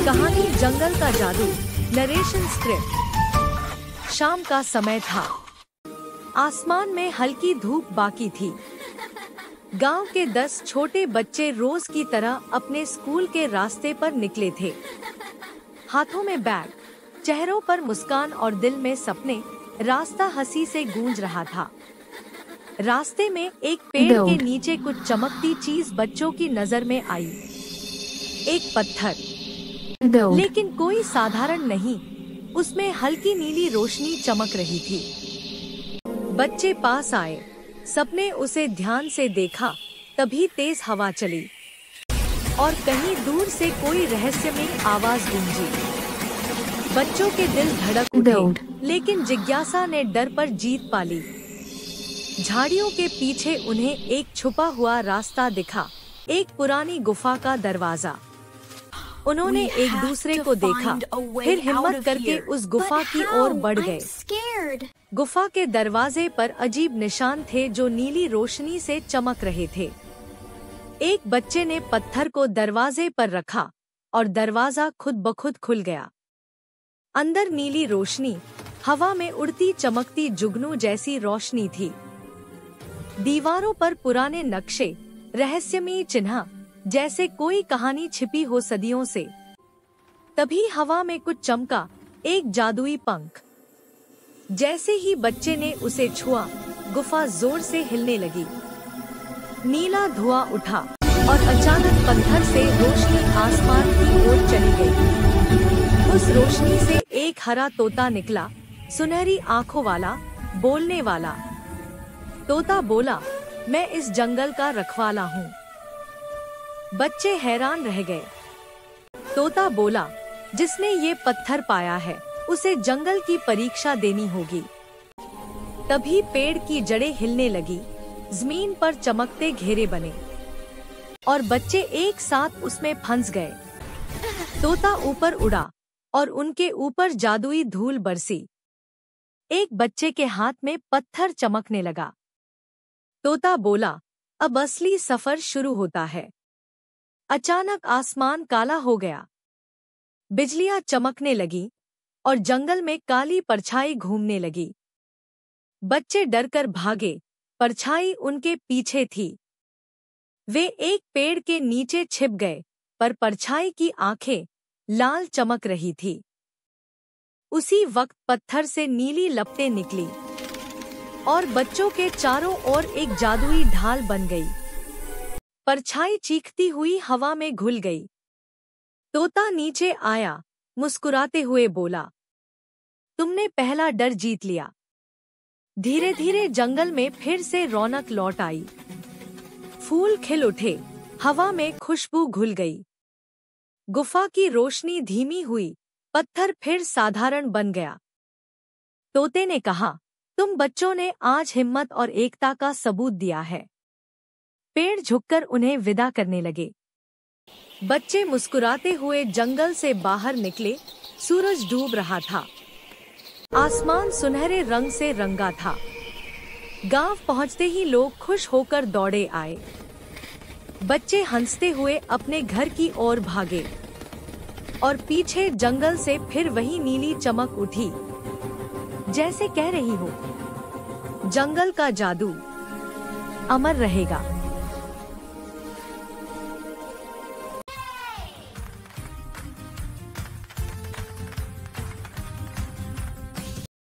कहानी जंगल का जादू। Narration script. शाम का समय था। आसमान में हल्की धूप बाकी थी। गांव के 10 छोटे बच्चे रोज की तरह अपने स्कूल के रास्ते पर निकले थे। हाथों में बैग, चेहरों पर मुस्कान और दिल में सपने। रास्ता हंसी से गूंज रहा था। रास्ते में एक पेड़ के नीचे कुछ चमकती चीज बच्चों की नजर में आई। एक पत्थर, लेकिन कोई साधारण नहीं। उसमें हल्की नीली रोशनी चमक रही थी। बच्चे पास आए, सबने उसे ध्यान से देखा। तभी तेज हवा चली और कहीं दूर से कोई रहस्यमयी आवाज गूंजी। बच्चों के दिल धड़क उठे, लेकिन जिज्ञासा ने डर पर जीत पा ली। झाड़ियों के पीछे उन्हें एक छुपा हुआ रास्ता दिखा, एक पुरानी गुफा का दरवाजा। उन्होंने एक दूसरे को देखा, फिर हिम्मत करके उस गुफा की ओर बढ़ गए। गुफा के दरवाजे पर अजीब निशान थे जो नीली रोशनी से चमक रहे थे। एक बच्चे ने पत्थर को दरवाजे पर रखा और दरवाजा खुद ब खुद खुल गया। अंदर नीली रोशनी, हवा में उड़ती चमकती जुगनू जैसी रोशनी थी। दीवारों पर पुराने नक्शे, रहस्यमयी चिन्ह, जैसे कोई कहानी छिपी हो सदियों से। तभी हवा में कुछ चमका, एक जादुई पंख। जैसे ही बच्चे ने उसे छुआ, गुफा जोर से हिलने लगी। नीला धुआं उठा और अचानक पत्थर से रोशनी आसमान की ओर चली गई। उस रोशनी से एक हरा तोता निकला, सुनहरी आंखों वाला, बोलने वाला। तोता बोला, मैं इस जंगल का रखवाला हूँ। बच्चे हैरान रह गए। तोता बोला, जिसने ये पत्थर पाया है उसे जंगल की परीक्षा देनी होगी। तभी पेड़ की जड़ें हिलने लगी, जमीन पर चमकते घेरे बने और बच्चे एक साथ उसमें फंस गए। तोता ऊपर उड़ा और उनके ऊपर जादुई धूल बरसी। एक बच्चे के हाथ में पत्थर चमकने लगा। तोता बोला, अब असली सफर शुरू होता है। अचानक आसमान काला हो गया, बिजलियां चमकने लगी और जंगल में काली परछाई घूमने लगी। बच्चे डरकर भागे, परछाई उनके पीछे थी। वे एक पेड़ के नीचे छिप गए, पर परछाई की आंखें लाल चमक रही थी। उसी वक्त पत्थर से नीली लपटें निकली और बच्चों के चारों ओर एक जादुई ढाल बन गई। परछाई चीखती हुई हवा में घुल गई। तोता नीचे आया, मुस्कुराते हुए बोला, तुमने पहला डर जीत लिया। धीरे धीरे जंगल में फिर से रौनक लौट आई। फूल खिल उठे, हवा में खुशबू घुल गई। गुफा की रोशनी धीमी हुई, पत्थर फिर साधारण बन गया। तोते ने कहा, तुम बच्चों ने आज हिम्मत और एकता का सबूत दिया है। पेड़ झुककर उन्हें विदा करने लगे। बच्चे मुस्कुराते हुए जंगल से बाहर निकले। सूरज डूब रहा था, आसमान सुनहरे रंग से रंगा था। गांव पहुंचते ही लोग खुश होकर दौड़े आए। बच्चे हंसते हुए अपने घर की ओर भागे और पीछे जंगल से फिर वही नीली चमक उठी, जैसे कह रही हो, जंगल का जादू अमर रहेगा।